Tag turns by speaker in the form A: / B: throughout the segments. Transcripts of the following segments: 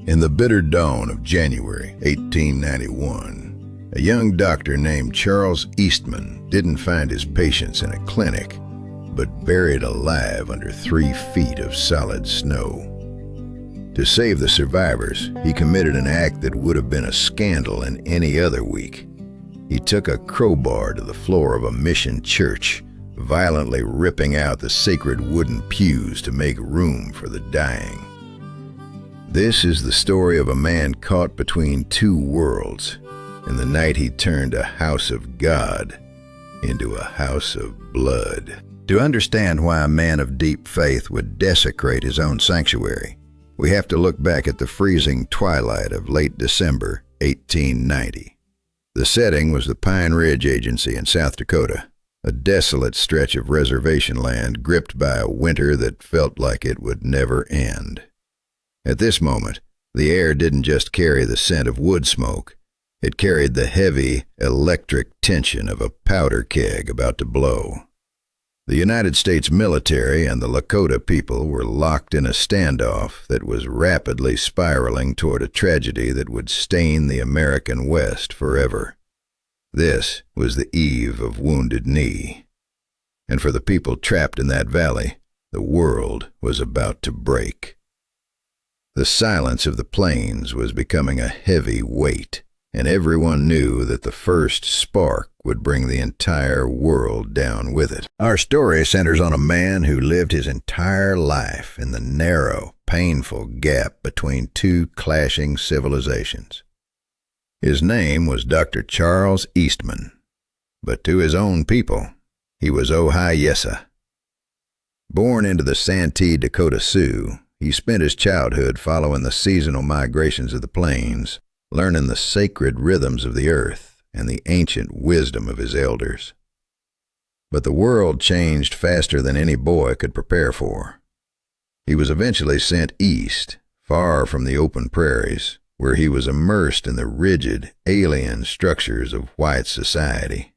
A: In the bitter dawn of January 1891, a young doctor named Charles Eastman didn't find his patients in a clinic, but buried alive under 3 feet of solid snow. To save the survivors, he committed an act that would have been a scandal in any other week. He took a crowbar to the floor of a mission church, violently ripping out the sacred wooden pews to make room for the dying. This is the story of a man caught between 2 worlds, and the night he turned a house of God into a house of blood. To understand why a man of deep faith would desecrate his own sanctuary, we have to look back at the freezing twilight of late December 1890. The setting was the Pine Ridge Agency in South Dakota, a desolate stretch of reservation land gripped by a winter that felt like it would never end. At this moment, the air didn't just carry the scent of wood smoke, it carried the heavy, electric tension of a powder keg about to blow. The United States military and the Lakota people were locked in a standoff that was rapidly spiraling toward a tragedy that would stain the American West forever. This was the eve of Wounded Knee. And for the people trapped in that valley, the world was about to break. The silence of the plains was becoming a heavy weight, and everyone knew that the first spark would bring the entire world down with it. Our story centers on a man who lived his entire life in the narrow, painful gap between 2 clashing civilizations. His name was Dr. Charles Eastman, but to his own people, he was Ohi-Yessa. Born into the Santee Dakota Sioux, he spent his childhood following the seasonal migrations of the plains, learning the sacred rhythms of the earth and the ancient wisdom of his elders. But the world changed faster than any boy could prepare for. He was eventually sent east, far from the open prairies, where he was immersed in the rigid, alien structures of white society.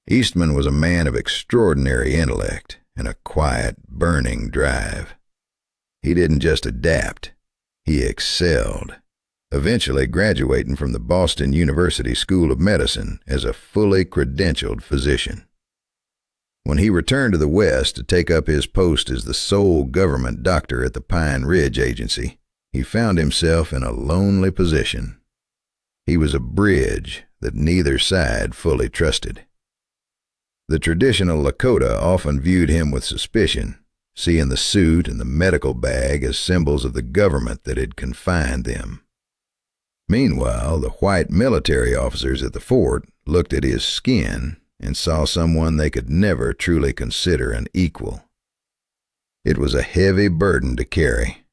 A: Eastman was a man of extraordinary intellect and a quiet, burning drive. He didn't just adapt, he excelled, eventually graduating from the Boston University School of Medicine as a fully credentialed physician. When he returned to the West to take up his post as the sole government doctor at the Pine Ridge Agency, he found himself in a lonely position. He was a bridge that neither side fully trusted. The traditional Lakota often viewed him with suspicion, seeing the suit and the medical bag as symbols of the government that had confined them. Meanwhile, the white military officers at the fort looked at his skin and saw someone they could never truly consider an equal. It was a heavy burden to carry,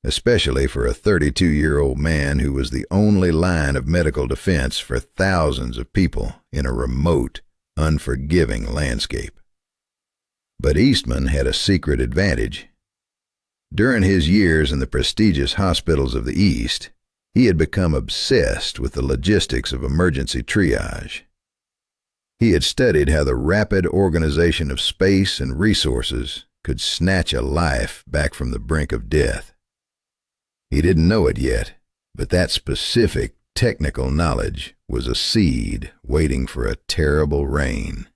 A: especially for a 32-year-old man who was the only line of medical defense for thousands of people in a remote, unforgiving landscape. But Eastman had a secret advantage. During his years in the prestigious hospitals of the East, he had become obsessed with the logistics of emergency triage. He had studied how the rapid organization of space and resources could snatch a life back from the brink of death. He didn't know it yet, but that specific technical knowledge was a seed waiting for a terrible rain.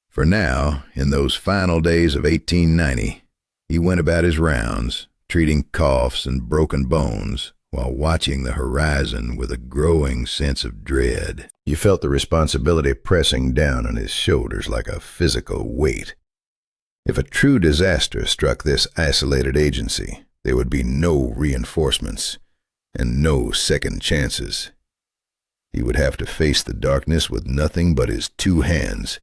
A: For now, in those final days of 1890, he went about his rounds, treating coughs and broken bones, while watching the horizon with a growing sense of dread. You felt the responsibility pressing down on his shoulders like a physical weight. If a true disaster struck this isolated agency, there would be no reinforcements and no second chances. He would have to face the darkness with nothing but his 2 hands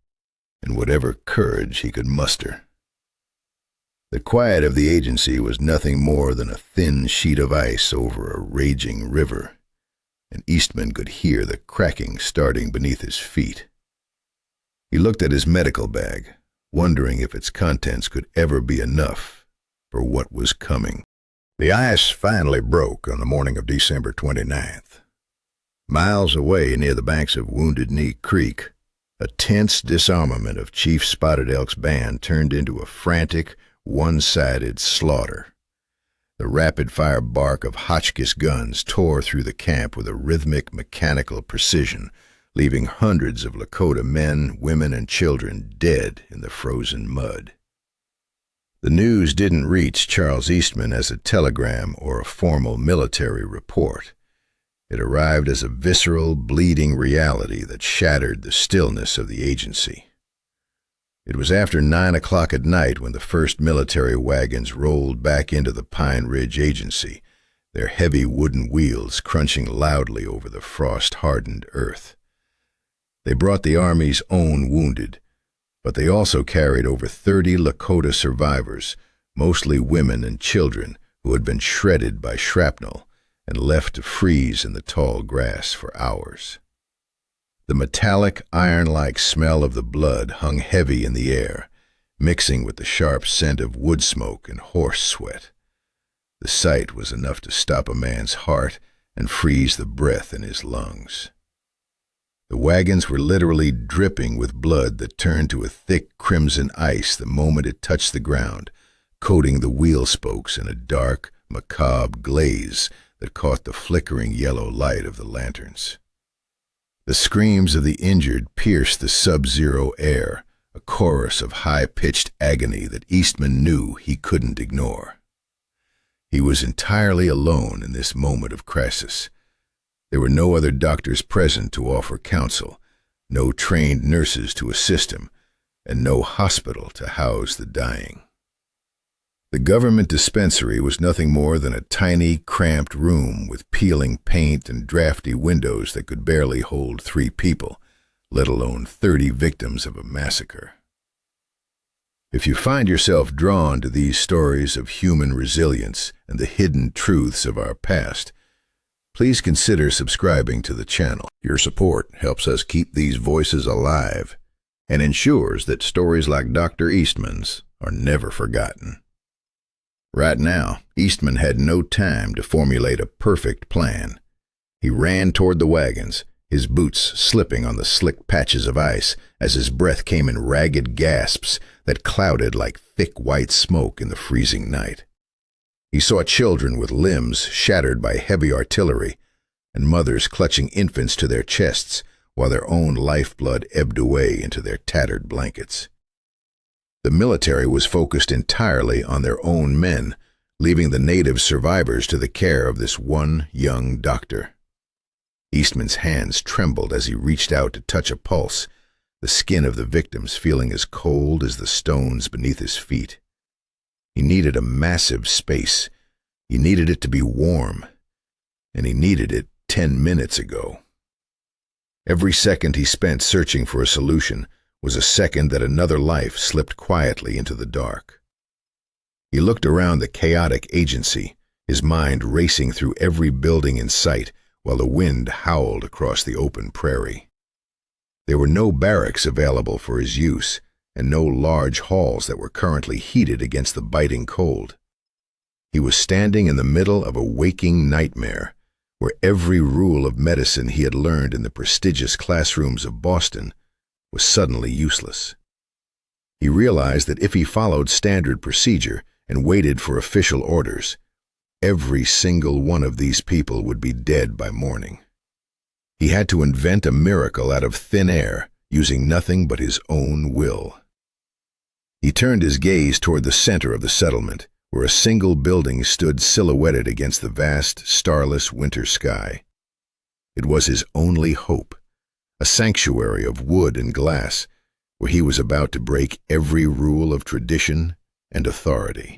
A: and whatever courage he could muster. The quiet of the agency was nothing more than a thin sheet of ice over a raging river, and Eastman could hear the cracking starting beneath his feet. He looked at his medical bag, wondering if its contents could ever be enough for what was coming. The ice finally broke on the morning of December 29th. Miles away near the banks of Wounded Knee Creek, a tense disarmament of Chief Spotted Elk's band turned into a frantic, one-sided slaughter. The rapid-fire bark of Hotchkiss guns tore through the camp with a rhythmic, mechanical precision, leaving hundreds of Lakota men, women, and children dead in the frozen mud. The news didn't reach Charles Eastman as a telegram or a formal military report. It arrived as a visceral, bleeding reality that shattered the stillness of the agency. It was after 9 o'clock at night when the first military wagons rolled back into the Pine Ridge Agency, their heavy wooden wheels crunching loudly over the frost-hardened earth. They brought the Army's own wounded, but they also carried over 30 Lakota survivors, mostly women and children who had been shredded by shrapnel and left to freeze in the tall grass for hours. The metallic, iron-like smell of the blood hung heavy in the air, mixing with the sharp scent of wood smoke and horse sweat. The sight was enough to stop a man's heart and freeze the breath in his lungs. The wagons were literally dripping with blood that turned to a thick crimson ice the moment it touched the ground, coating the wheel spokes in a dark, macabre glaze that caught the flickering yellow light of the lanterns. The screams of the injured pierced the sub-zero air, a chorus of high-pitched agony that Eastman knew he couldn't ignore. He was entirely alone in this moment of crisis. There were no other doctors present to offer counsel, no trained nurses to assist him, and no hospital to house the dying. The government dispensary was nothing more than a tiny, cramped room with peeling paint and drafty windows that could barely hold 3 people, let alone 30 victims of a massacre. If you find yourself drawn to these stories of human resilience and the hidden truths of our past, please consider subscribing to the channel. Your support helps us keep these voices alive and ensures that stories like Dr. Eastman's are never forgotten. Right now, Eastman had no time to formulate a perfect plan. He ran toward the wagons, his boots slipping on the slick patches of ice as his breath came in ragged gasps that clouded like thick white smoke in the freezing night. He saw children with limbs shattered by heavy artillery and mothers clutching infants to their chests while their own lifeblood ebbed away into their tattered blankets. The military was focused entirely on their own men, leaving the native survivors to the care of this one young doctor. Eastman's hands trembled as he reached out to touch a pulse, the skin of the victims feeling as cold as the stones beneath his feet. He needed a massive space. He needed it to be warm, and he needed it 10 minutes ago. Every second he spent searching for a solution was a second that another life slipped quietly into the dark. He looked around the chaotic agency, his mind racing through every building in sight while the wind howled across the open prairie. There were no barracks available for his use, and no large halls that were currently heated against the biting cold. He was standing in the middle of a waking nightmare, where every rule of medicine he had learned in the prestigious classrooms of Boston was suddenly useless. He realized that if he followed standard procedure and waited for official orders, every single one of these people would be dead by morning. He had to invent a miracle out of thin air, using nothing but his own will. He turned his gaze toward the center of the settlement, where a single building stood silhouetted against the vast, starless winter sky. It was his only hope, a sanctuary of wood and glass, where he was about to break every rule of tradition and authority.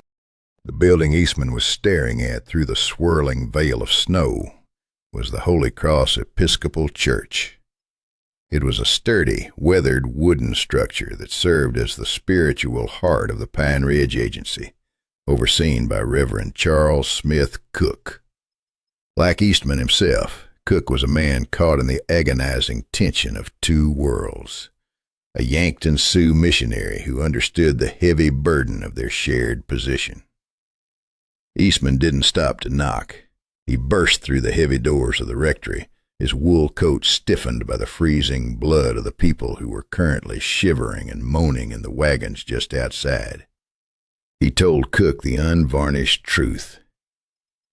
A: The building Eastman was staring at through the swirling veil of snow was the Holy Cross Episcopal Church. It was a sturdy, weathered wooden structure that served as the spiritual heart of the Pine Ridge Agency, overseen by Reverend Charles Smith Cook. Like Eastman himself, Cook was a man caught in the agonizing tension of 2 worlds, a Yankton Sioux missionary who understood the heavy burden of their shared position. Eastman didn't stop to knock. He burst through the heavy doors of the rectory, his wool coat stiffened by the freezing blood of the people who were currently shivering and moaning in the wagons just outside. He told Cook the unvarnished truth.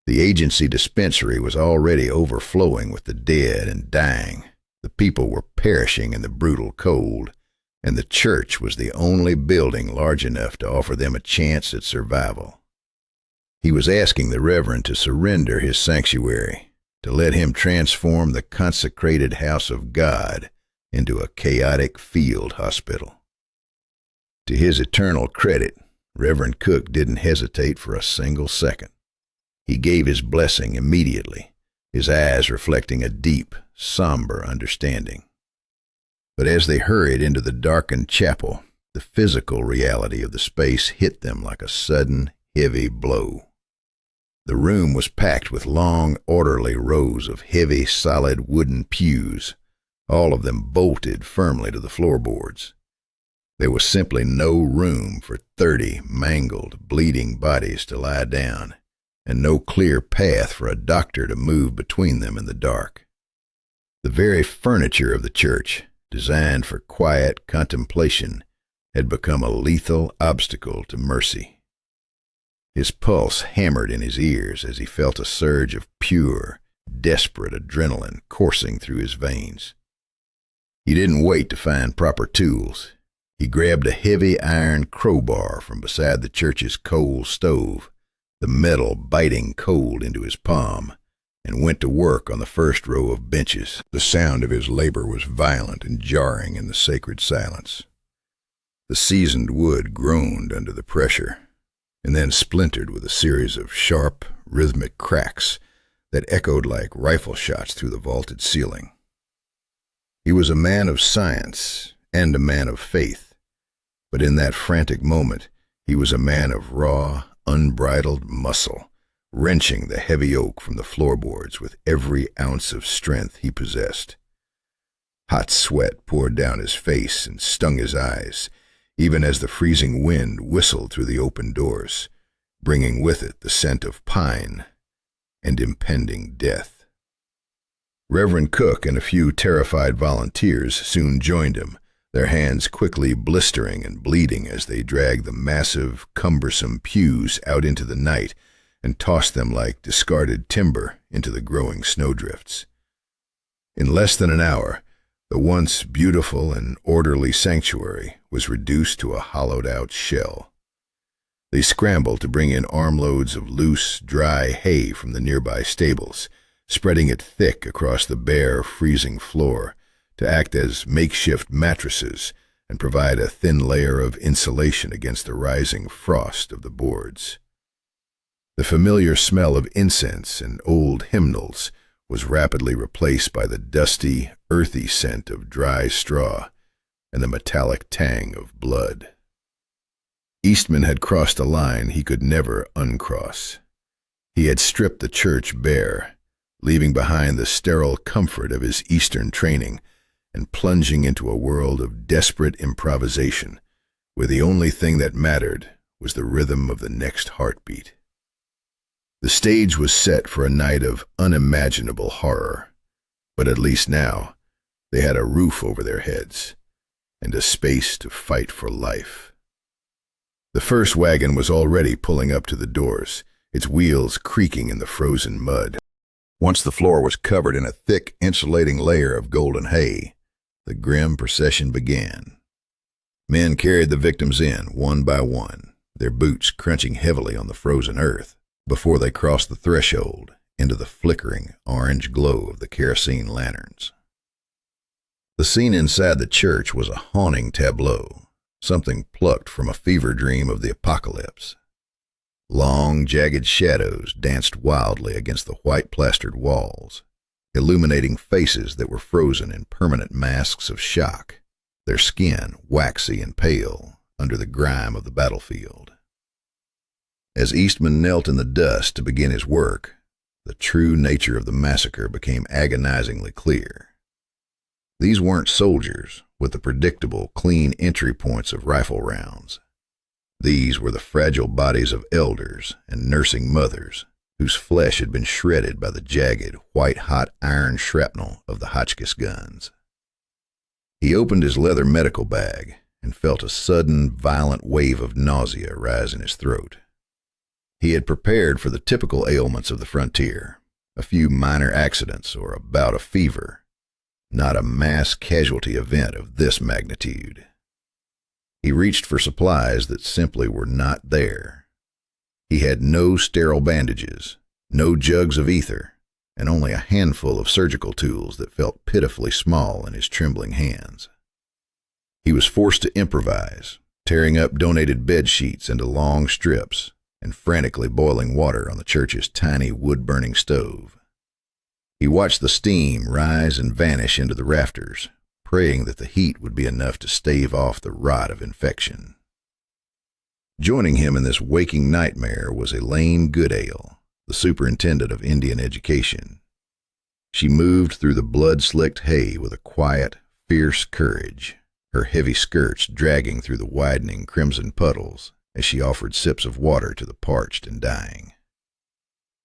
A: The agency dispensary was already overflowing with the dead and dying. The people were perishing in the brutal cold, and the church was the only building large enough to offer them a chance at survival. He was asking the Reverend to surrender his sanctuary, to let him transform the consecrated house of God into a chaotic field hospital. To his eternal credit, Reverend Cook didn't hesitate for a single second. He gave his blessing immediately, his eyes reflecting a deep, somber understanding. But as they hurried into the darkened chapel, the physical reality of the space hit them like a sudden, heavy blow. The room was packed with long, orderly rows of heavy, solid wooden pews, all of them bolted firmly to the floorboards. There was simply no room for 30 mangled, bleeding bodies to lie down, and no clear path for a doctor to move between them in the dark. The very furniture of the church, designed for quiet contemplation, had become a lethal obstacle to mercy. His pulse hammered in his ears as he felt a surge of pure, desperate adrenaline coursing through his veins. He didn't wait to find proper tools. He grabbed a heavy iron crowbar from beside the church's coal stove, the metal biting cold into his palm, and went to work on the first row of benches. The sound of his labor was violent and jarring in the sacred silence. The seasoned wood groaned under the pressure, and then splintered with a series of sharp, rhythmic cracks that echoed like rifle shots through the vaulted ceiling. He was a man of science and a man of faith, but in that frantic moment he was a man of raw, unbridled muscle, wrenching the heavy oak from the floorboards with every ounce of strength he possessed. Hot sweat poured down his face and stung his eyes, even as the freezing wind whistled through the open doors, bringing with it the scent of pine and impending death. Reverend Cook and a few terrified volunteers soon joined him, their hands quickly blistering and bleeding as they dragged the massive, cumbersome pews out into the night and tossed them like discarded timber into the growing snowdrifts. In less than an hour, the once beautiful and orderly sanctuary was reduced to a hollowed-out shell. They scrambled to bring in armloads of loose, dry hay from the nearby stables, spreading it thick across the bare, freezing floor to act as makeshift mattresses and provide a thin layer of insulation against the rising frost of the boards. The familiar smell of incense and old hymnals was rapidly replaced by the dusty, earthy scent of dry straw and the metallic tang of blood. Eastman had crossed a line he could never uncross. He had stripped the church bare, leaving behind the sterile comfort of his Eastern training and plunging into a world of desperate improvisation, where the only thing that mattered was the rhythm of the next heartbeat. The stage was set for a night of unimaginable horror, but at least now they had a roof over their heads and a space to fight for life. The first wagon was already pulling up to the doors, its wheels creaking in the frozen mud. Once the floor was covered in a thick, insulating layer of golden hay, the grim procession began. Men carried the victims in, one by one, their boots crunching heavily on the frozen earth, before they crossed the threshold into the flickering orange glow of the kerosene lanterns. The scene inside the church was a haunting tableau, something plucked from a fever dream of the apocalypse. Long, jagged shadows danced wildly against the white-plastered walls, illuminating faces that were frozen in permanent masks of shock, their skin waxy and pale under the grime of the battlefield. As Eastman knelt in the dust to begin his work, the true nature of the massacre became agonizingly clear. These weren't soldiers with the predictable, clean entry points of rifle rounds. These were the fragile bodies of elders and nursing mothers whose flesh had been shredded by the jagged, white-hot iron shrapnel of the Hotchkiss guns. He opened his leather medical bag and felt a sudden, violent wave of nausea rise in his throat. He had prepared for the typical ailments of the frontier, a few minor accidents or a bout of fever, not a mass casualty event of this magnitude. He reached for supplies that simply were not there. He had no sterile bandages, no jugs of ether, and only a handful of surgical tools that felt pitifully small in his trembling hands. He was forced to improvise, tearing up donated bed sheets into long strips and frantically boiling water on the church's tiny wood-burning stove. He watched the steam rise and vanish into the rafters, praying that the heat would be enough to stave off the rot of infection. Joining him in this waking nightmare was Elaine Goodale, the superintendent of Indian education. She moved through the blood-slicked hay with a quiet, fierce courage, her heavy skirts dragging through the widening crimson puddles as she offered sips of water to the parched and dying.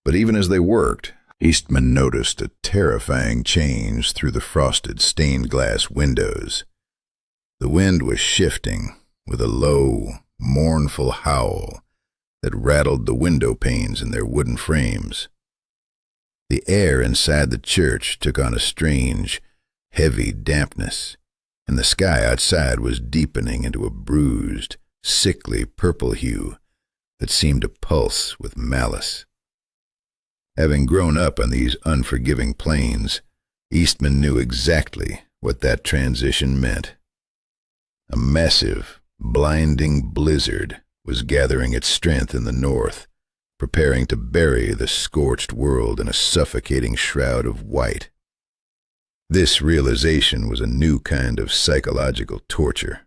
A: But even as they worked, Eastman noticed a terrifying change through the frosted stained-glass windows. The wind was shifting with a low, mournful howl that rattled the window panes in their wooden frames. The air inside the church took on a strange, heavy dampness, and the sky outside was deepening into a bruised, sickly purple hue that seemed to pulse with malice. Having grown up on these unforgiving plains, Eastman knew exactly what that transition meant. A massive, blinding blizzard was gathering its strength in the north, preparing to bury the scorched world in a suffocating shroud of white. This realization was a new kind of psychological torture.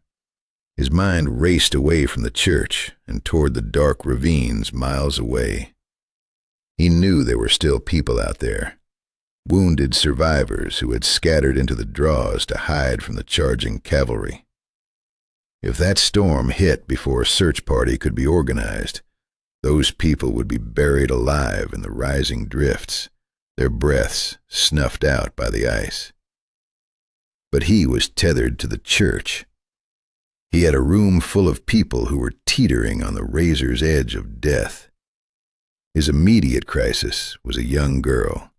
A: His mind raced away from the church and toward the dark ravines miles away. He knew there were still people out there, wounded survivors who had scattered into the draws to hide from the charging cavalry. If that storm hit before a search party could be organized, those people would be buried alive in the rising drifts, their breaths snuffed out by the ice. But he was tethered to the church. He had a room full of people who were teetering on the razor's edge of death. His immediate crisis was a young girl,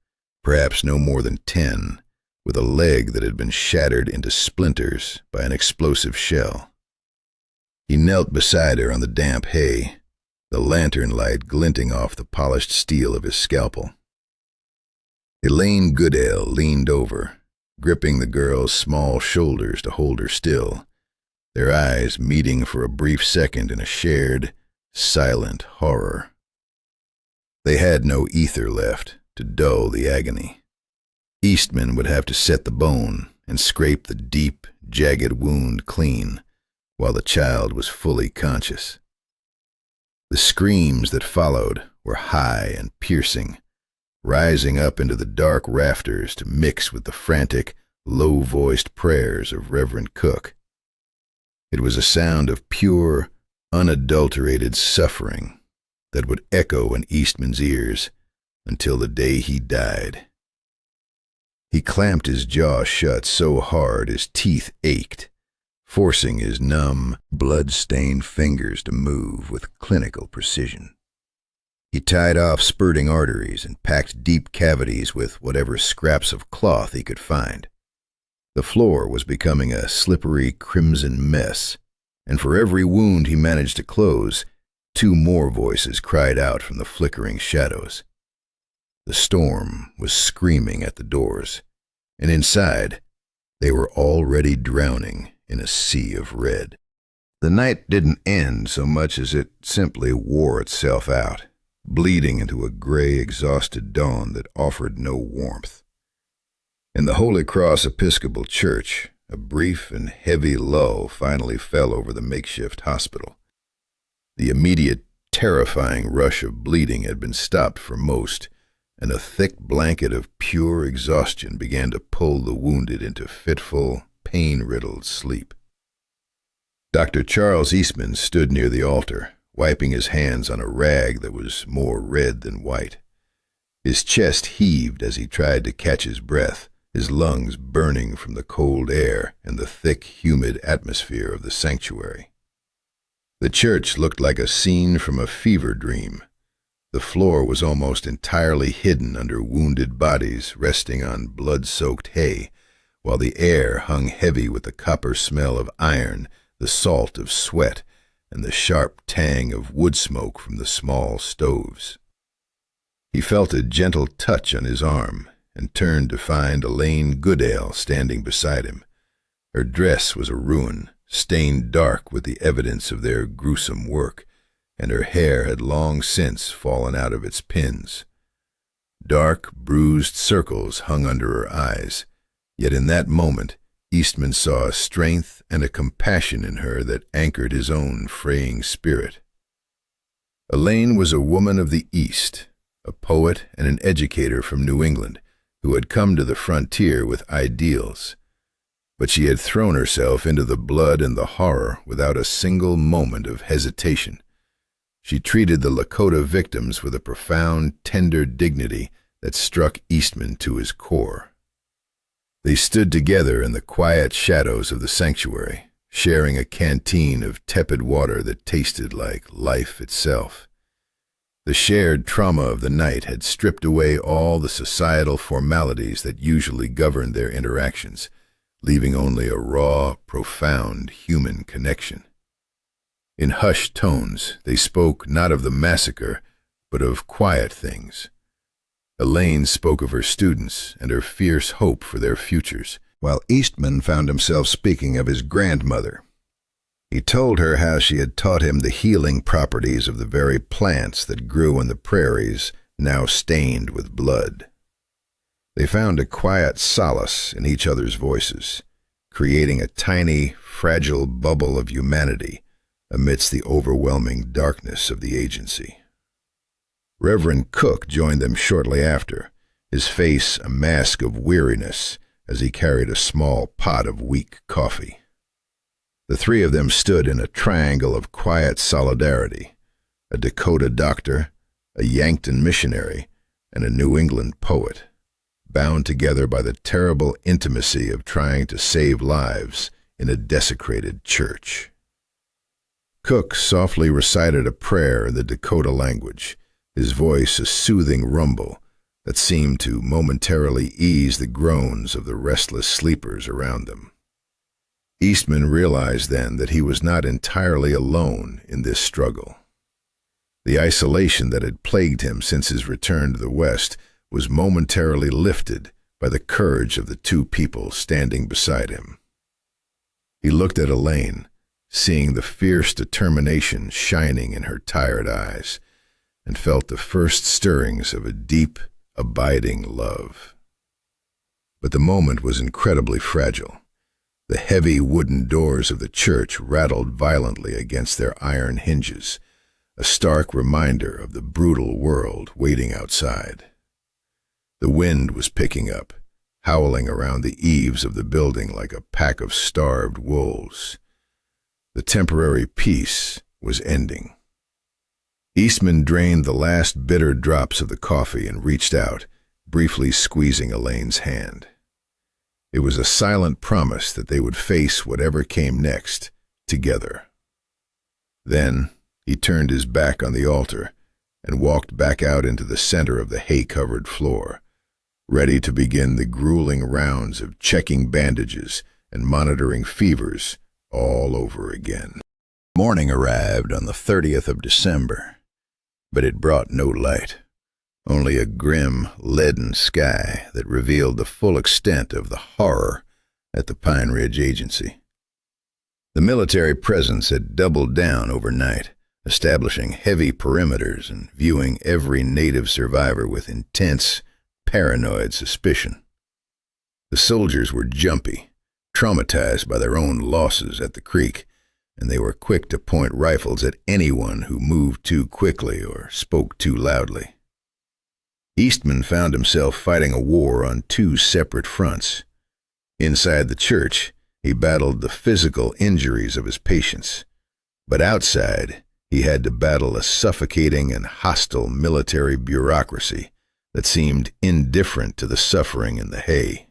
A: perhaps no more than 10, with a leg that had been shattered into splinters by an explosive shell. He knelt beside her on the damp hay, the lantern light glinting off the polished steel of his scalpel. Elaine Goodale leaned over, gripping the girl's small shoulders to hold her still, their eyes meeting for a brief second in a shared, silent horror. They had no ether left to dull the agony. Eastman would have to set the bone and scrape the deep, jagged wound clean, while the child was fully conscious. The screams that followed were high and piercing, rising up into the dark rafters to mix with the frantic, low-voiced prayers of Reverend Cook. It was a sound of pure, unadulterated suffering that would echo in Eastman's ears until the day he died. He clamped his jaw shut so hard his teeth ached, forcing his numb, blood-stained fingers to move with clinical precision. He tied off spurting arteries and packed deep cavities with whatever scraps of cloth he could find. The floor was becoming a slippery crimson mess, and for every wound he managed to close, 2 more voices cried out from the flickering shadows. The storm was screaming at the doors, and inside, they were already drowning in a sea of red. The night didn't end so much as it simply wore itself out, bleeding into a gray, exhausted dawn that offered no warmth. In the Holy Cross Episcopal Church, a brief and heavy lull finally fell over the makeshift hospital. The immediate, terrifying rush of bleeding had been stopped for most, and a thick blanket of pure exhaustion began to pull the wounded into fitful, pain-riddled sleep. Dr. Charles Eastman stood near the altar, wiping his hands on a rag that was more red than white. His chest heaved as he tried to catch his breath, his lungs burning from the cold air and the thick, humid atmosphere of the sanctuary. The church looked like a scene from a fever dream, The floor was almost entirely hidden under wounded bodies resting on blood-soaked hay, while the air hung heavy with the copper smell of iron, the salt of sweat, and the sharp tang of wood smoke from the small stoves. He felt a gentle touch on his arm and turned to find Elaine Goodale standing beside him. Her dress was a ruin, stained dark with the evidence of their gruesome work, and her hair had long since fallen out of its pins. Dark, bruised circles hung under her eyes, yet in that moment Eastman saw a strength and a compassion in her that anchored his own fraying spirit. Elaine was a woman of the East, a poet and an educator from New England, who had come to the frontier with ideals. But she had thrown herself into the blood and the horror without a single moment of hesitation. She treated the Lakota victims with a profound, tender dignity that struck Eastman to his core. They stood together in the quiet shadows of the sanctuary, sharing a canteen of tepid water that tasted like life itself. The shared trauma of the night had stripped away all the societal formalities that usually governed their interactions, leaving only a raw, profound human connection. In hushed tones, they spoke not of the massacre, but of quiet things. Elaine spoke of her students and her fierce hope for their futures, while Eastman found himself speaking of his grandmother. He told her how she had taught him the healing properties of the very plants that grew in the prairies, now stained with blood. They found a quiet solace in each other's voices, creating a tiny, fragile bubble of humanity amidst the overwhelming darkness of the agency. Reverend Cook joined them shortly after, his face a mask of weariness as he carried a small pot of weak coffee. The three of them stood in a triangle of quiet solidarity, a Dakota doctor, a Yankton missionary, and a New England poet, bound together by the terrible intimacy of trying to save lives in a desecrated church. Cook softly recited a prayer in the Dakota language, his voice a soothing rumble that seemed to momentarily ease the groans of the restless sleepers around them. Eastman realized then that he was not entirely alone in this struggle. The isolation that had plagued him since his return to the West was momentarily lifted by the courage of the two people standing beside him. He looked at Elaine, seeing the fierce determination shining in her tired eyes, and felt the first stirrings of a deep, abiding love. But the moment was incredibly fragile. The heavy wooden doors of the church rattled violently against their iron hinges, a stark reminder of the brutal world waiting outside. The wind was picking up, howling around the eaves of the building like a pack of starved wolves. The temporary peace was ending. Eastman drained the last bitter drops of the coffee and reached out, briefly squeezing Elaine's hand. It was a silent promise that they would face whatever came next, together. Then he turned his back on the altar and walked back out into the center of the hay-covered floor, ready to begin the grueling rounds of checking bandages and monitoring fevers all over again. Morning arrived on the 30th of December, but it brought no light. Only a grim, leaden sky that revealed the full extent of the horror at the Pine Ridge Agency. The military presence had doubled down overnight, establishing heavy perimeters and viewing every native survivor with intense, paranoid suspicion. The soldiers were jumpy, traumatized by their own losses at the creek, and they were quick to point rifles at anyone who moved too quickly or spoke too loudly. Eastman found himself fighting a war on two separate fronts. Inside the church, he battled the physical injuries of his patients, but outside, he had to battle a suffocating and hostile military bureaucracy that seemed indifferent to the suffering in the hay.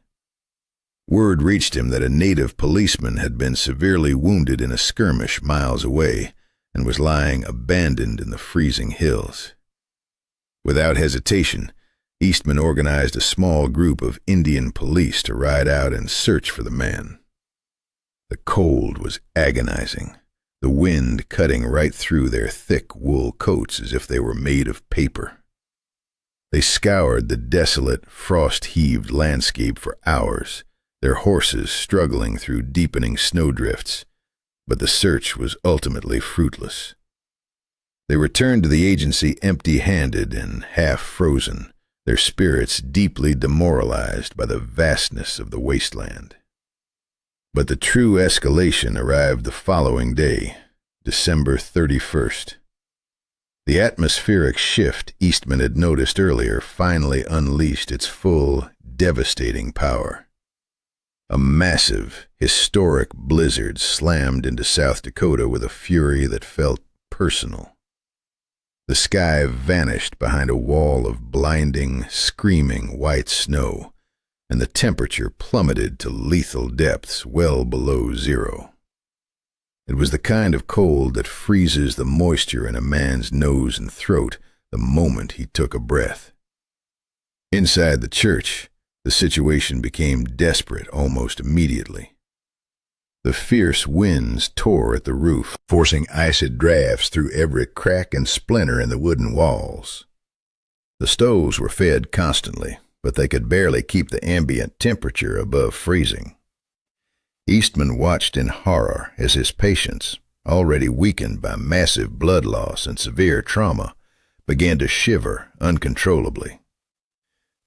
A: Word reached him that a native policeman had been severely wounded in a skirmish miles away and was lying abandoned in the freezing hills. Without hesitation, Eastman organized a small group of Indian police to ride out and search for the man. The cold was agonizing, the wind cutting right through their thick wool coats as if they were made of paper. They scoured the desolate, frost-heaved landscape for hours, their horses struggling through deepening snowdrifts, but the search was ultimately fruitless. They returned to the agency empty-handed and half-frozen, their spirits deeply demoralized by the vastness of the wasteland. But the true escalation arrived the following day, December 31st. The atmospheric shift Eastman had noticed earlier finally unleashed its full, devastating power. A massive, historic blizzard slammed into South Dakota with a fury that felt personal. The sky vanished behind a wall of blinding, screaming white snow, and the temperature plummeted to lethal depths well below zero. It was the kind of cold that freezes the moisture in a man's nose and throat the moment he took a breath. Inside the church, the situation became desperate almost immediately. The fierce winds tore at the roof, forcing icy drafts through every crack and splinter in the wooden walls. The stoves were fed constantly, but they could barely keep the ambient temperature above freezing. Eastman watched in horror as his patients, already weakened by massive blood loss and severe trauma, began to shiver uncontrollably.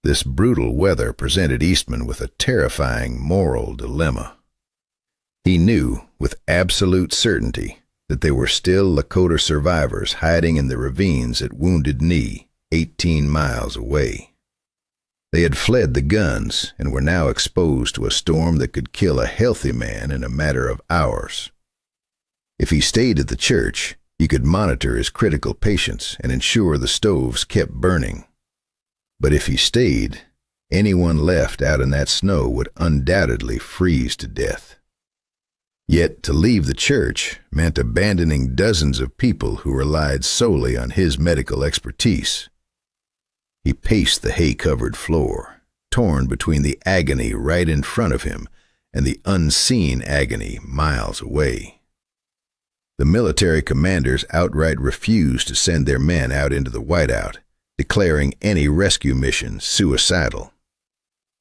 A: This brutal weather presented Eastman with a terrifying moral dilemma. He knew with absolute certainty that there were still Lakota survivors hiding in the ravines at Wounded Knee, 18 miles away. They had fled the guns and were now exposed to a storm that could kill a healthy man in a matter of hours. If he stayed at the church, he could monitor his critical patients and ensure the stoves kept burning. But if he stayed, anyone left out in that snow would undoubtedly freeze to death. Yet to leave the church meant abandoning dozens of people who relied solely on his medical expertise. He paced the hay-covered floor, torn between the agony right in front of him and the unseen agony miles away. The military commanders outright refused to send their men out into the whiteout, declaring any rescue mission suicidal.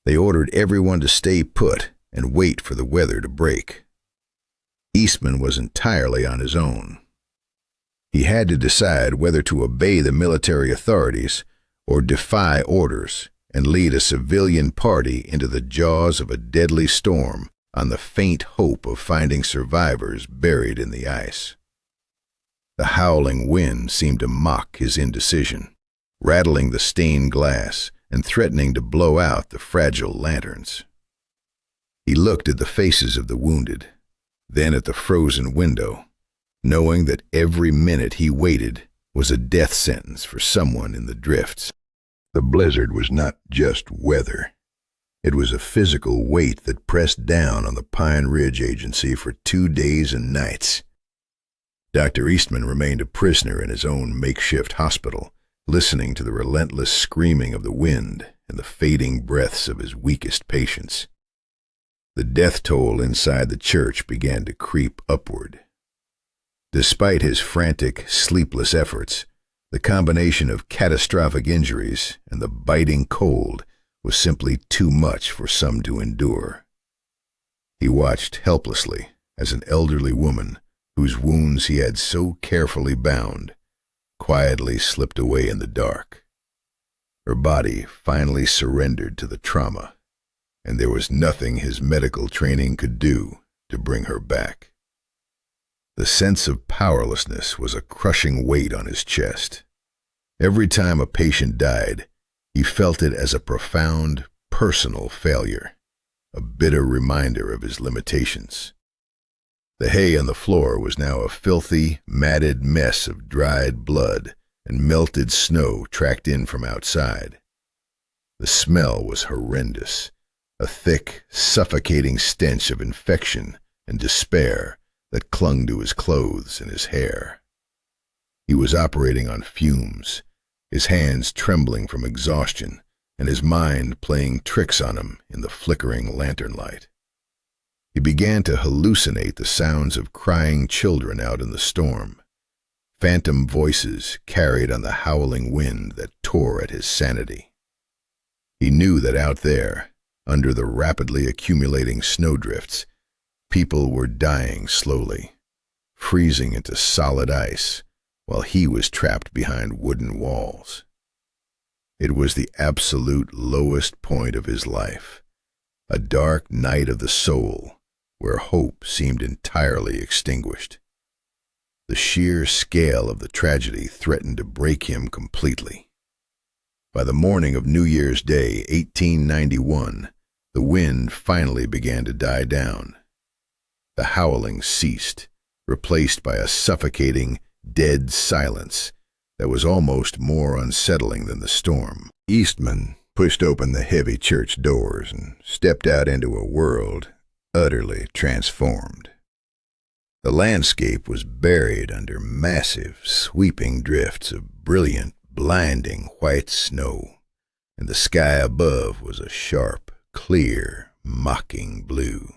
A: They ordered everyone to stay put and wait for the weather to break. Eastman was entirely on his own. He had to decide whether to obey the military authorities or defy orders and lead a civilian party into the jaws of a deadly storm on the faint hope of finding survivors buried in the ice. The howling wind seemed to mock his indecision, rattling the stained glass and threatening to blow out the fragile lanterns. He looked at the faces of the wounded, then at the frozen window, knowing that every minute he waited was a death sentence for someone in the drifts. The blizzard was not just weather. It was a physical weight that pressed down on the Pine Ridge Agency for 2 days and nights. Dr. Eastman remained a prisoner in his own makeshift hospital, listening to the relentless screaming of the wind and the fading breaths of his weakest patients. The death toll inside the church began to creep upward. Despite his frantic, sleepless efforts, the combination of catastrophic injuries and the biting cold was simply too much for some to endure. He watched helplessly as an elderly woman, whose wounds he had so carefully bound, quietly slipped away in the dark. Her body finally surrendered to the trauma, and there was nothing his medical training could do to bring her back. The sense of powerlessness was a crushing weight on his chest. Every time a patient died, he felt it as a profound, personal failure, a bitter reminder of his limitations. The hay on the floor was now a filthy, matted mess of dried blood and melted snow tracked in from outside. The smell was horrendous, a thick, suffocating stench of infection and despair that clung to his clothes and his hair. He was operating on fumes, his hands trembling from exhaustion and his mind playing tricks on him in the flickering lantern light. He began to hallucinate the sounds of crying children out in the storm, phantom voices carried on the howling wind that tore at his sanity. He knew that out there, under the rapidly accumulating snowdrifts, people were dying slowly, freezing into solid ice, while he was trapped behind wooden walls. It was the absolute lowest point of his life, a dark night of the soul, where hope seemed entirely extinguished. The sheer scale of the tragedy threatened to break him completely. By the morning of New Year's Day, 1891, the wind finally began to die down. The howling ceased, replaced by a suffocating, dead silence that was almost more unsettling than the storm. Eastman pushed open the heavy church doors and stepped out into a world utterly transformed. The landscape was buried under massive, sweeping drifts of brilliant, blinding white snow, and the sky above was a sharp, clear, mocking blue.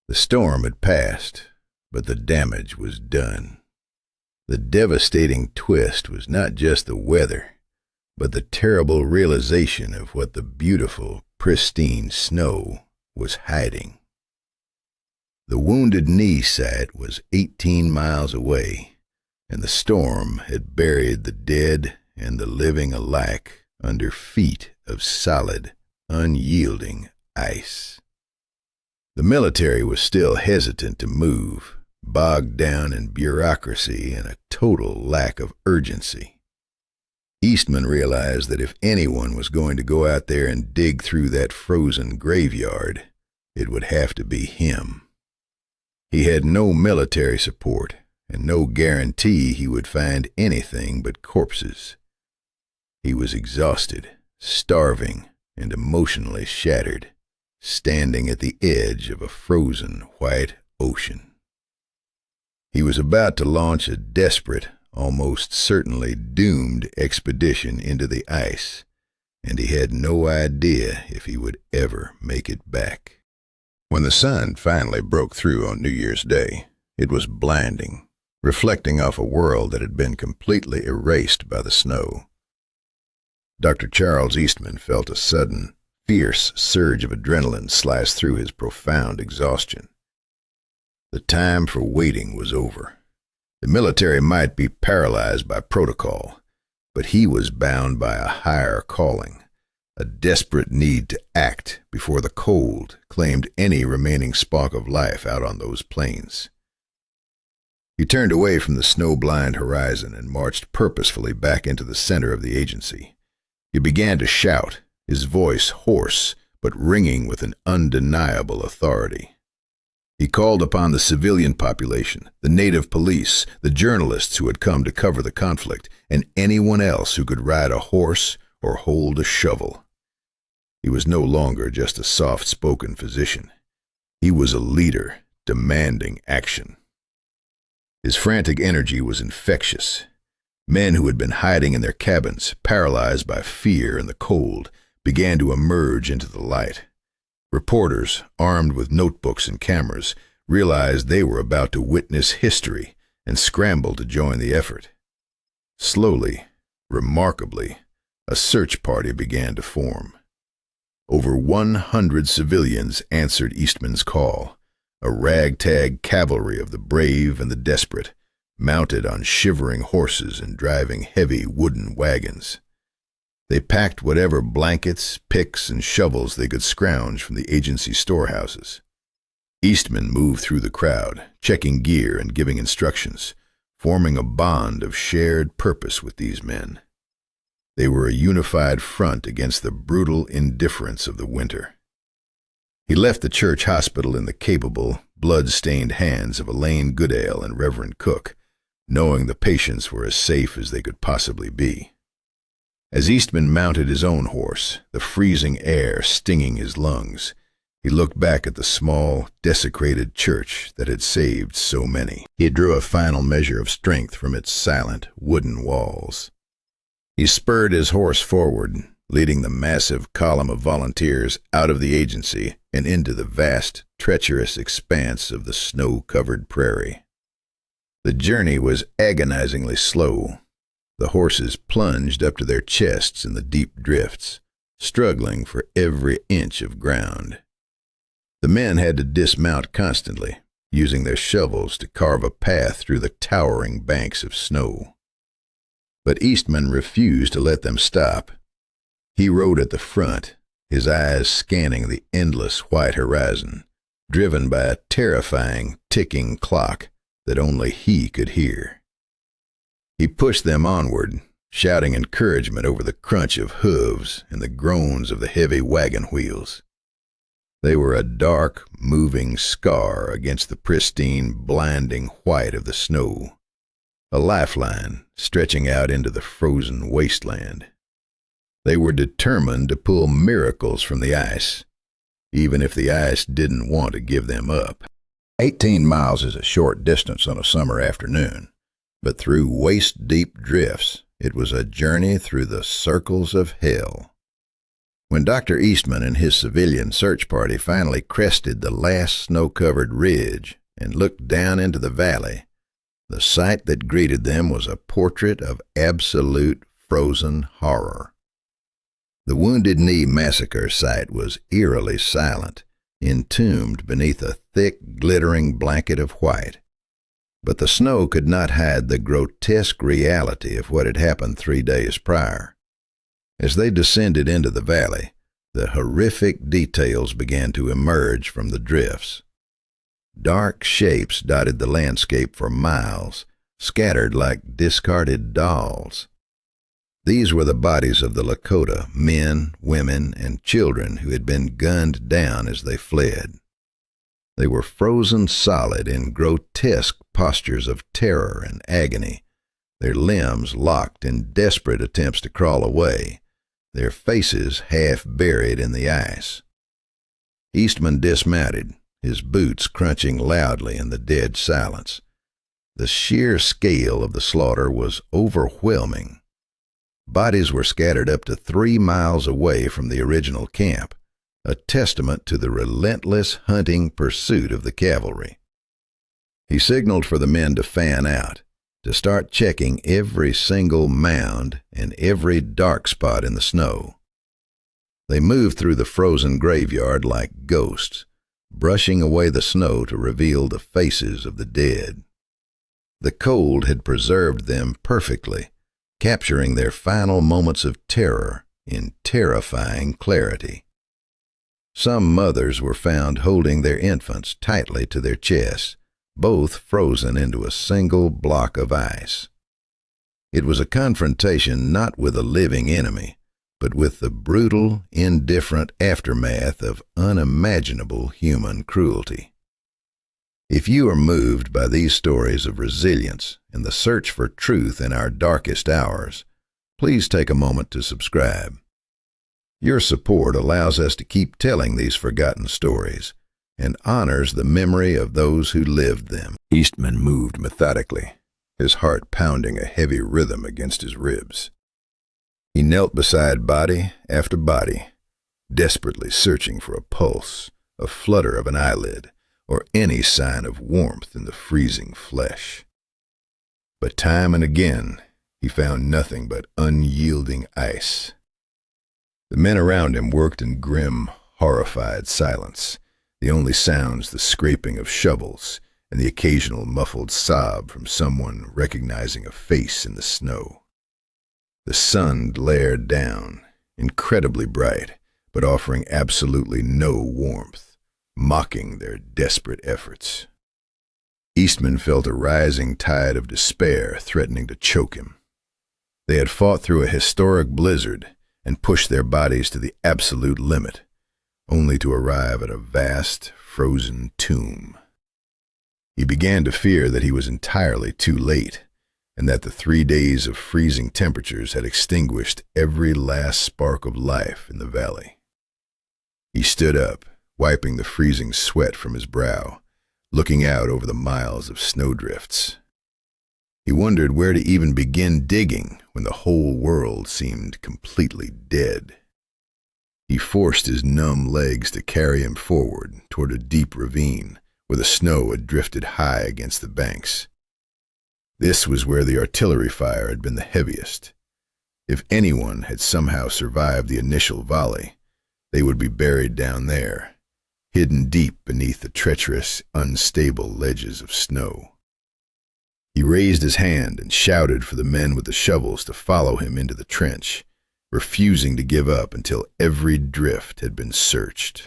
A: The storm had passed, but the damage was done. The devastating twist was not just the weather, but the terrible realization of what the beautiful, pristine snow was hiding. The Wounded Knee site was 18 miles away, and the storm had buried the dead and the living alike under feet of solid, unyielding ice. The military was still hesitant to move, bogged down in bureaucracy and a total lack of urgency. Eastman realized that if anyone was going to go out there and dig through that frozen graveyard, it would have to be him. He had no military support and no guarantee he would find anything but corpses. He was exhausted, starving, and emotionally shattered, standing at the edge of a frozen white ocean. He was about to launch a desperate, almost certainly doomed expedition into the ice, and he had no idea if he would ever make it back. When the sun finally broke through on New Year's Day, it was blinding, reflecting off a world that had been completely erased by the snow. Dr. Charles Eastman felt a sudden, fierce surge of adrenaline slice through his profound exhaustion. The time for waiting was over. The military might be paralyzed by protocol, but he was bound by a higher calling, a desperate need to act before the cold claimed any remaining spark of life out on those plains. He turned away from the snow-blind horizon and marched purposefully back into the center of the agency. He began to shout, his voice hoarse but ringing with an undeniable authority. He called upon the civilian population, the native police, the journalists who had come to cover the conflict, and anyone else who could ride a horse or hold a shovel. He was no longer just a soft-spoken physician. He was a leader, demanding action. His frantic energy was infectious. Men who had been hiding in their cabins, paralyzed by fear and the cold, began to emerge into the light. Reporters, armed with notebooks and cameras, realized they were about to witness history and scrambled to join the effort. Slowly, remarkably, a search party began to form. Over 100 civilians answered Eastman's call, a ragtag cavalry of the brave and the desperate, mounted on shivering horses and driving heavy wooden wagons. They packed whatever blankets, picks, and shovels they could scrounge from the agency storehouses. Eastman moved through the crowd, checking gear and giving instructions, forming a bond of shared purpose with these men. They were a unified front against the brutal indifference of the winter. He left the church hospital in the capable, blood-stained hands of Elaine Goodale and Reverend Cook, knowing the patients were as safe as they could possibly be. As Eastman mounted his own horse, the freezing air stinging his lungs, he looked back at the small, desecrated church that had saved so many. He drew a final measure of strength from its silent, wooden walls. He spurred his horse forward, leading the massive column of volunteers out of the agency and into the vast, treacherous expanse of the snow-covered prairie. The journey was agonizingly slow. The horses plunged up to their chests in the deep drifts, struggling for every inch of ground. The men had to dismount constantly, using their shovels to carve a path through the towering banks of snow. But Eastman refused to let them stop. He rode at the front, his eyes scanning the endless white horizon, driven by a terrifying, ticking clock that only he could hear. He pushed them onward, shouting encouragement over the crunch of hooves and the groans of the heavy wagon wheels. They were a dark, moving scar against the pristine, blinding white of the snow, a lifeline stretching out into the frozen wasteland. They were determined to pull miracles from the ice, even if the ice didn't want to give them up. 18 miles is a short distance on a summer afternoon, but through waist-deep drifts, it was a journey through the circles of hell. When Dr. Eastman and his civilian search party finally crested the last snow-covered ridge and looked down into the valley, the sight that greeted them was a portrait of absolute frozen horror. The Wounded Knee massacre site was eerily silent, entombed beneath a thick, glittering blanket of white. But the snow could not hide the grotesque reality of what had happened 3 days prior. As they descended into the valley, the horrific details began to emerge from the drifts. Dark shapes dotted the landscape for miles, scattered like discarded dolls. These were the bodies of the Lakota men, women, and children who had been gunned down as they fled. They were frozen solid in grotesque postures of terror and agony, their limbs locked in desperate attempts to crawl away, their faces half buried in the ice. Eastman dismounted, his boots crunching loudly in the dead silence. The sheer scale of the slaughter was overwhelming. Bodies were scattered up to 3 miles away from the original camp, a testament to the relentless hunting pursuit of the cavalry. He signaled for the men to fan out, to start checking every single mound and every dark spot in the snow. They moved through the frozen graveyard like ghosts, brushing away the snow to reveal the faces of the dead. The cold had preserved them perfectly, capturing their final moments of terror in terrifying clarity. Some mothers were found holding their infants tightly to their chests, both frozen into a single block of ice. It was a confrontation not with a living enemy, but with the brutal, indifferent aftermath of unimaginable human cruelty. If you are moved by these stories of resilience and the search for truth in our darkest hours, please take a moment to subscribe. Your support allows us to keep telling these forgotten stories and honors the memory of those who lived them. Eastman moved methodically, his heart pounding a heavy rhythm against his ribs. He knelt beside body after body, desperately searching for a pulse, a flutter of an eyelid, or any sign of warmth in the freezing flesh. But time and again, he found nothing but unyielding ice. The men around him worked in grim, horrified silence, the only sounds the scraping of shovels and the occasional muffled sob from someone recognizing a face in the snow. The sun glared down, incredibly bright, but offering absolutely no warmth, mocking their desperate efforts. Eastman felt a rising tide of despair threatening to choke him. They had fought through a historic blizzard and pushed their bodies to the absolute limit, only to arrive at a vast, frozen tomb. He began to fear that he was entirely too late, and that the 3 days of freezing temperatures had extinguished every last spark of life in the valley. He stood up, wiping the freezing sweat from his brow, looking out over the miles of snowdrifts. He wondered where to even begin digging when the whole world seemed completely dead. He forced his numb legs to carry him forward toward a deep ravine where the snow had drifted high against the banks. This was where the artillery fire had been the heaviest. If anyone had somehow survived the initial volley, they would be buried down there, hidden deep beneath the treacherous, unstable ledges of snow. He raised his hand and shouted for the men with the shovels to follow him into the trench, refusing to give up until every drift had been searched.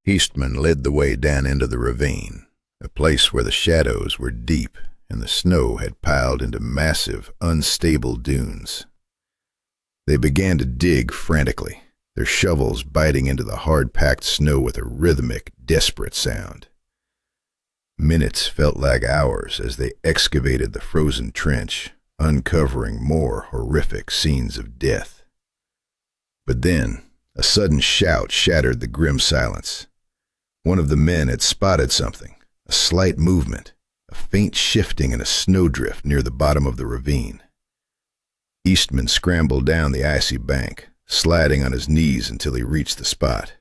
A: Eastman led the way down into the ravine, a place where the shadows were deep and the snow had piled into massive, unstable dunes. They began to dig frantically, their shovels biting into the hard-packed snow with a rhythmic, desperate sound. Minutes felt like hours as they excavated the frozen trench, uncovering more horrific scenes of death. But then, a sudden shout shattered the grim silence. One of the men had spotted something, a slight movement, a faint shifting in a snowdrift near the bottom of the ravine. Eastman scrambled down the icy bank, sliding on his knees until he reached the spot.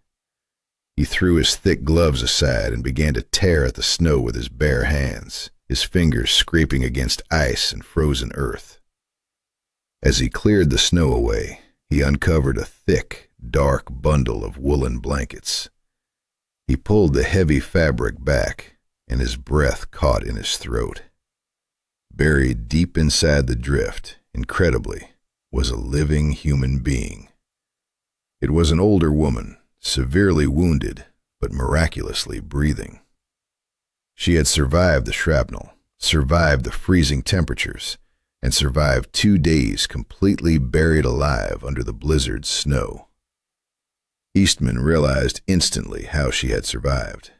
A: He threw his thick gloves aside and began to tear at the snow with his bare hands, his fingers scraping against ice and frozen earth. As he cleared the snow away, he uncovered a thick, dark bundle of woolen blankets. He pulled the heavy fabric back, and his breath caught in his throat. Buried deep inside the drift, incredibly, was a living human being. It was an older woman, severely wounded, but miraculously breathing. She had survived the shrapnel, survived the freezing temperatures, and survived 2 days completely buried alive under the blizzard's snow. Eastman realized instantly how she had survived.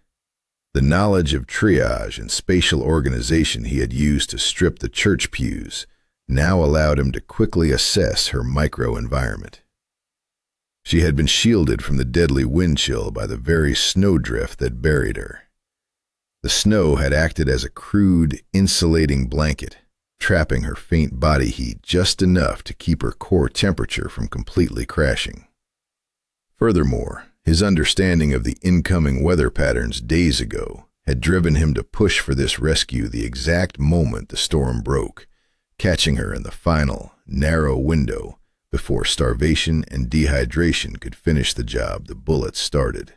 A: The knowledge of triage and spatial organization he had used to strip the church pews now allowed him to quickly assess her microenvironment. She had been shielded from the deadly wind chill by the very snowdrift that buried her. The snow had acted as a crude, insulating blanket, trapping her faint body heat just enough to keep her core temperature from completely crashing. Furthermore, his understanding of the incoming weather patterns days ago had driven him to push for this rescue the exact moment the storm broke, catching her in the final, narrow window before starvation and dehydration could finish the job the bullets started.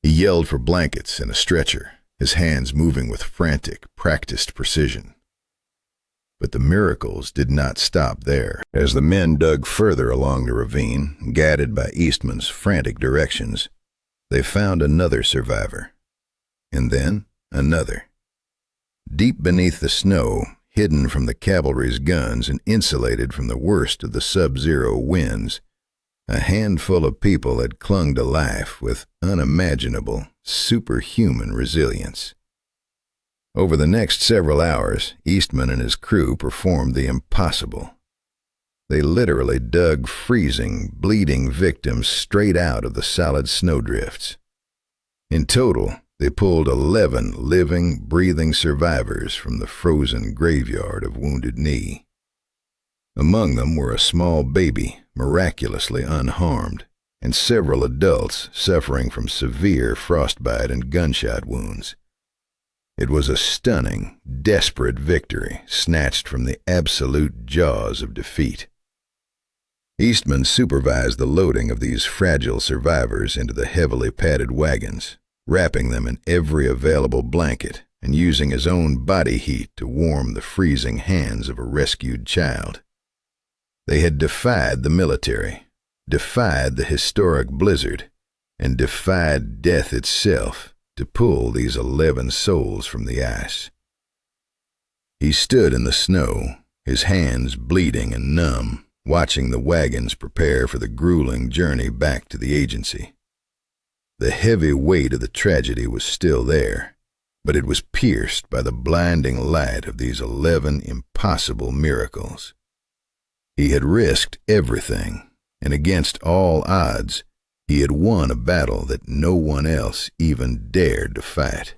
A: He yelled for blankets and a stretcher, his hands moving with frantic, practiced precision. But the miracles did not stop there. As the men dug further along the ravine, guided by Eastman's frantic directions, they found another survivor. And then another. Deep beneath the snow, hidden from the cavalry's guns and insulated from the worst of the sub-zero winds, a handful of people had clung to life with unimaginable, superhuman resilience. Over the next several hours, Eastman and his crew performed the impossible. They literally dug freezing, bleeding victims straight out of the solid snowdrifts. In total, they pulled 11 living, breathing survivors from the frozen graveyard of Wounded Knee. Among them were a small baby, miraculously unharmed, and several adults suffering from severe frostbite and gunshot wounds. It was a stunning, desperate victory snatched from the absolute jaws of defeat. Eastman supervised the loading of these fragile survivors into the heavily padded wagons, wrapping them in every available blanket and using his own body heat to warm the freezing hands of a rescued child. They had defied the military, defied the historic blizzard, and defied death itself to pull these 11 souls from the ice. He stood in the snow, his hands bleeding and numb, watching the wagons prepare for the grueling journey back to the agency. The heavy weight of the tragedy was still there, but it was pierced by the blinding light of these 11 impossible miracles. He had risked everything, and against all odds, he had won a battle that no one else even dared to fight.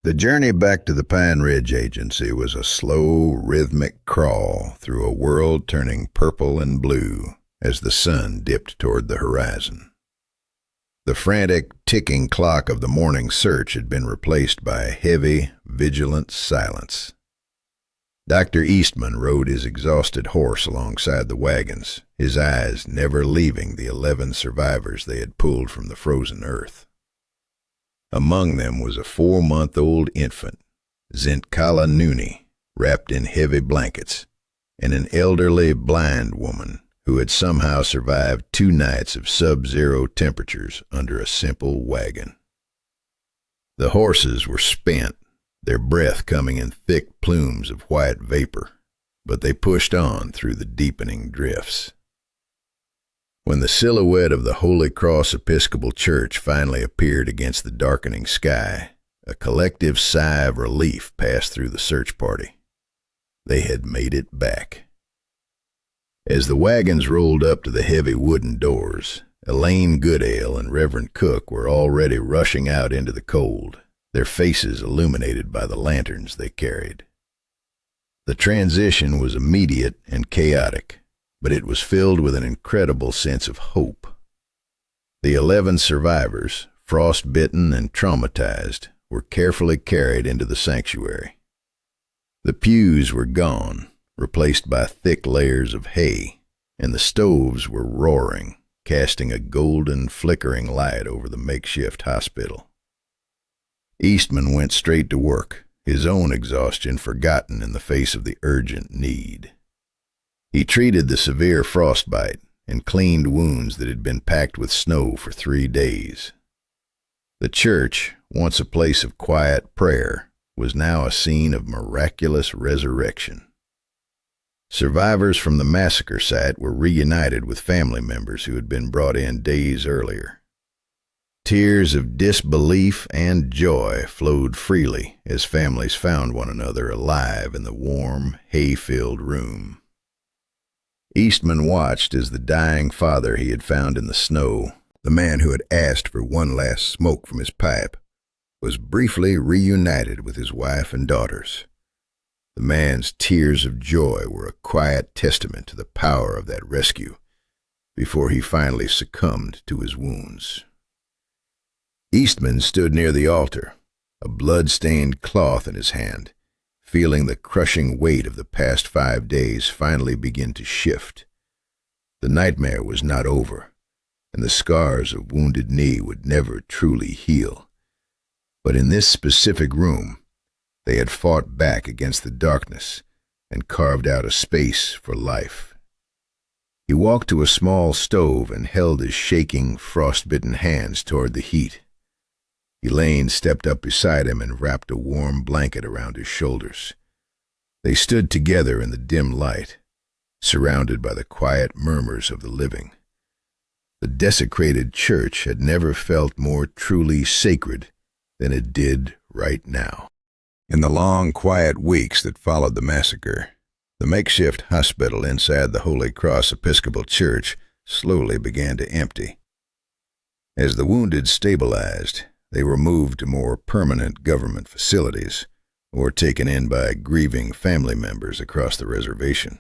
A: The journey back to the Pine Ridge Agency was a slow, rhythmic crawl through a world turning purple and blue as the sun dipped toward the horizon. The frantic, ticking clock of the morning search had been replaced by a heavy, vigilant silence. Dr. Eastman rode his exhausted horse alongside the wagons, his eyes never leaving the 11 survivors they had pulled from the frozen earth. Among them was a 4-month-old infant, Zintkala Nooney, wrapped in heavy blankets, and an elderly blind woman who had somehow survived 2 nights of sub-zero temperatures under a simple wagon. The horses were spent, their breath coming in thick plumes of white vapor, but they pushed on through the deepening drifts. When the silhouette of the Holy Cross Episcopal Church finally appeared against the darkening sky, a collective sigh of relief passed through the search party. They had made it back. As the wagons rolled up to the heavy wooden doors, Elaine Goodale and Reverend Cook were already rushing out into the cold, their faces illuminated by the lanterns they carried. The transition was immediate and chaotic, but it was filled with an incredible sense of hope. The 11 survivors, frostbitten and traumatized, were carefully carried into the sanctuary. The pews were gone, replaced by thick layers of hay, and the stoves were roaring, casting a golden, flickering light over the makeshift hospital. Eastman went straight to work, his own exhaustion forgotten in the face of the urgent need. He treated the severe frostbite and cleaned wounds that had been packed with snow for 3 days. The church, once a place of quiet prayer, was now a scene of miraculous resurrection. Survivors from the massacre site were reunited with family members who had been brought in days earlier. Tears of disbelief and joy flowed freely as families found one another alive in the warm, hay-filled room. Eastman watched as the dying father he had found in the snow, the man who had asked for one last smoke from his pipe, was briefly reunited with his wife and daughters. The man's tears of joy were a quiet testament to the power of that rescue before he finally succumbed to his wounds. Eastman stood near the altar, a blood-stained cloth in his hand, feeling the crushing weight of the past 5 days finally begin to shift. The nightmare was not over, and the scars of Wounded Knee would never truly heal. But in this specific room, they had fought back against the darkness and carved out a space for life. He walked to a small stove and held his shaking, frostbitten hands toward the heat. Elaine stepped up beside him and wrapped a warm blanket around his shoulders. They stood together in the dim light, surrounded by the quiet murmurs of the living. The desecrated church had never felt more truly sacred than it did right now. In the long, quiet weeks that followed the massacre, the makeshift hospital inside the Holy Cross Episcopal Church slowly began to empty. As the wounded stabilized, they were moved to more permanent government facilities or taken in by grieving family members across the reservation.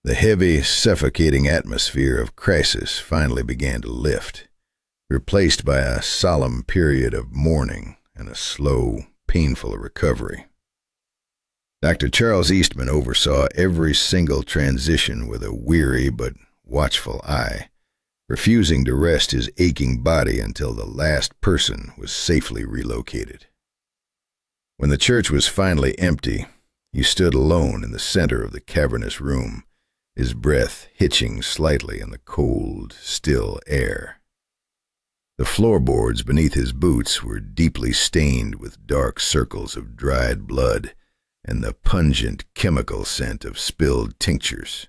A: The heavy, suffocating atmosphere of crisis finally began to lift, replaced by a solemn period of mourning and a slow, painful recovery. Dr. Charles Eastman oversaw every single transition with a weary but watchful eye, refusing to rest his aching body until the last person was safely relocated. When the church was finally empty, he stood alone in the center of the cavernous room, his breath hitching slightly in the cold, still air. The floorboards beneath his boots were deeply stained with dark circles of dried blood and the pungent chemical scent of spilled tinctures.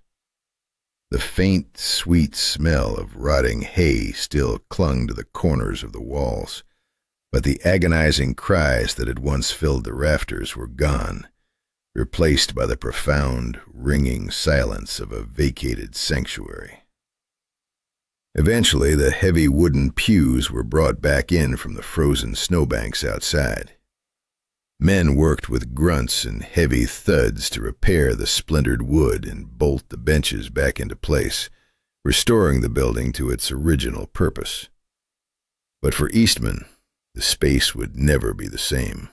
A: The faint, sweet smell of rotting hay still clung to the corners of the walls, but the agonizing cries that had once filled the rafters were gone, replaced by the profound, ringing silence of a vacated sanctuary. Eventually, the heavy wooden pews were brought back in from the frozen snowbanks outside. Men worked with grunts and heavy thuds to repair the splintered wood and bolt the benches back into place, restoring the building to its original purpose. But for Eastman, the space would never be the same.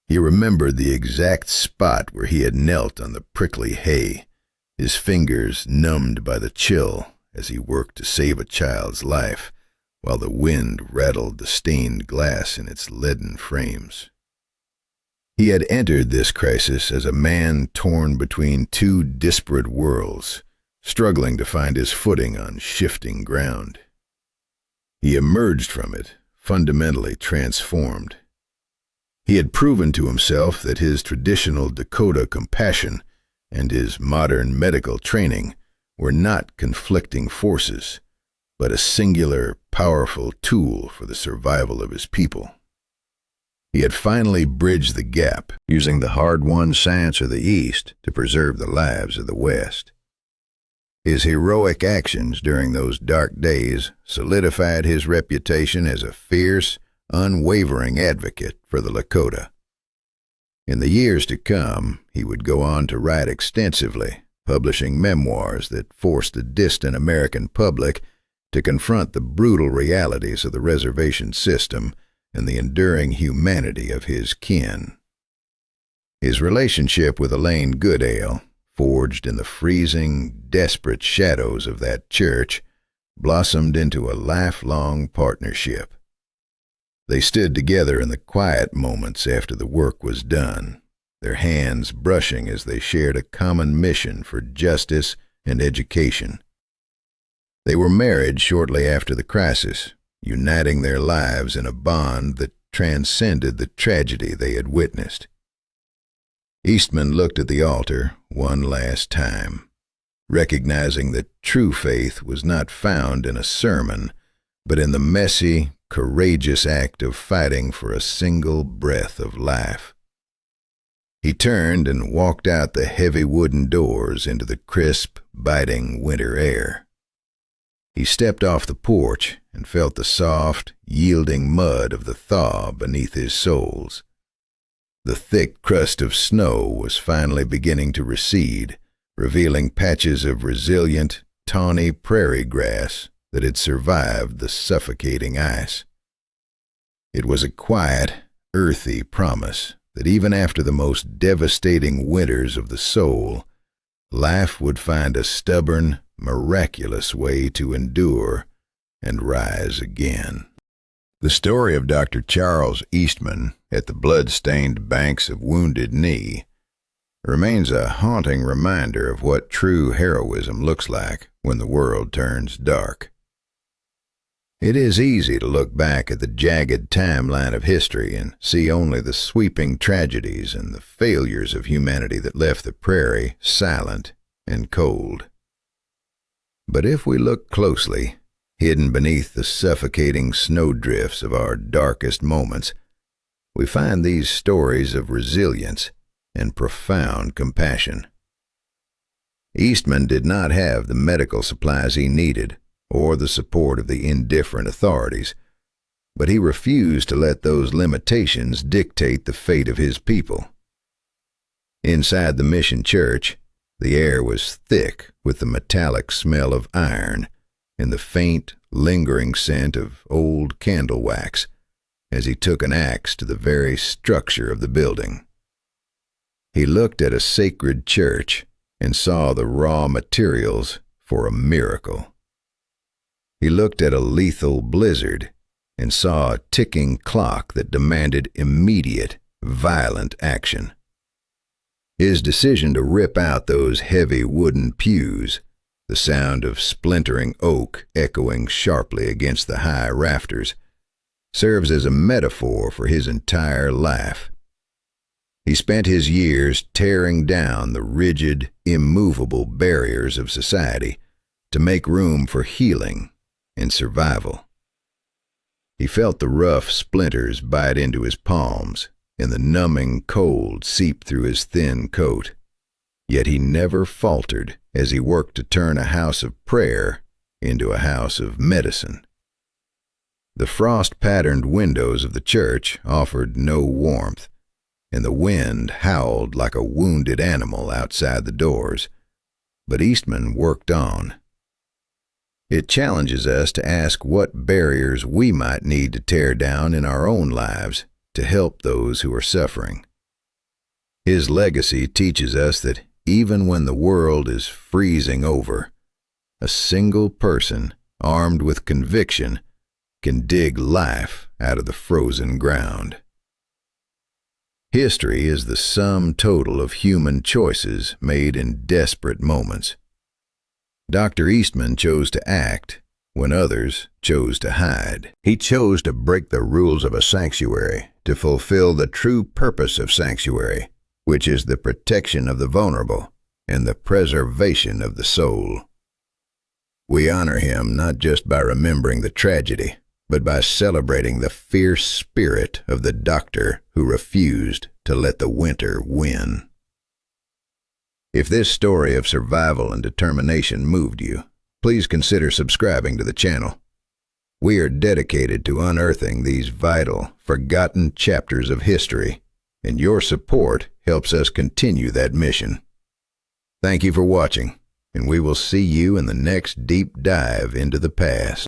A: He remembered the exact spot where he had knelt on the prickly hay, his fingers numbed by the chill as he worked to save a child's life, while the wind rattled the stained glass in its leaden frames. He had entered this crisis as a man torn between two disparate worlds, struggling to find his footing on shifting ground. He emerged from it fundamentally transformed. He had proven to himself that his traditional Dakota compassion and his modern medical training were not conflicting forces, but a singular, powerful tool for the survival of his people. He had finally bridged the gap, using the hard-won science of the East to preserve the lives of the West. His heroic actions during those dark days solidified his reputation as a fierce, unwavering advocate for the Lakota. In the years to come, he would go on to write extensively, publishing memoirs that forced the distant American public to confront the brutal realities of the reservation system and the enduring humanity of his kin. His relationship with Elaine Goodale, forged in the freezing, desperate shadows of that church, blossomed into a lifelong partnership. They stood together in the quiet moments after the work was done, their hands brushing as they shared a common mission for justice and education. They were married shortly after the crisis, uniting their lives in a bond that transcended the tragedy they had witnessed. Eastman looked at the altar one last time, recognizing that true faith was not found in a sermon, but in the messy, courageous act of fighting for a single breath of life. He turned and walked out the heavy wooden doors into the crisp, biting winter air. He stepped off the porch and felt the soft, yielding mud of the thaw beneath his soles. The thick crust of snow was finally beginning to recede, revealing patches of resilient, tawny prairie grass that had survived the suffocating ice. It was a quiet, earthy promise that even after the most devastating winters of the soul, life would find a stubborn, miraculous way to endure and rise again. The story of Dr. Charles Eastman at the blood-stained banks of Wounded Knee remains a haunting reminder of what true heroism looks like when the world turns dark. It is easy to look back at the jagged timeline of history and see only the sweeping tragedies and the failures of humanity that left the prairie silent and cold. But if we look closely, hidden beneath the suffocating snowdrifts of our darkest moments, we find these stories of resilience and profound compassion. Eastman did not have the medical supplies he needed or the support of the indifferent authorities, but he refused to let those limitations dictate the fate of his people. Inside the mission church, the air was thick with the metallic smell of iron and the faint, lingering scent of old candle wax as he took an axe to the very structure of the building. He looked at a sacred church and saw the raw materials for a miracle. He looked at a lethal blizzard and saw a ticking clock that demanded immediate, violent action. His decision to rip out those heavy wooden pews, the sound of splintering oak echoing sharply against the high rafters, serves as a metaphor for his entire life. He spent his years tearing down the rigid, immovable barriers of society to make room for healing and survival. He felt the rough splinters bite into his palms and the numbing cold seep through his thin coat, yet he never faltered as he worked to turn a house of prayer into a house of medicine. The frost-patterned windows of the church offered no warmth, and the wind howled like a wounded animal outside the doors. But Eastman worked on. It challenges us to ask what barriers we might need to tear down in our own lives to help those who are suffering. His legacy teaches us that even when the world is freezing over, a single person armed with conviction can dig life out of the frozen ground. History is the sum total of human choices made in desperate moments. Dr. Eastman chose to act when others chose to hide. He chose to break the rules of a sanctuary to fulfill the true purpose of sanctuary, which is the protection of the vulnerable and the preservation of the soul. We honor him not just by remembering the tragedy, but by celebrating the fierce spirit of the doctor who refused to let the winter win. If this story of survival and determination moved you, please consider subscribing to the channel. We are dedicated to unearthing these vital, forgotten chapters of history, and your support helps us continue that mission. Thank you for watching, and we will see you in the next deep dive into the past.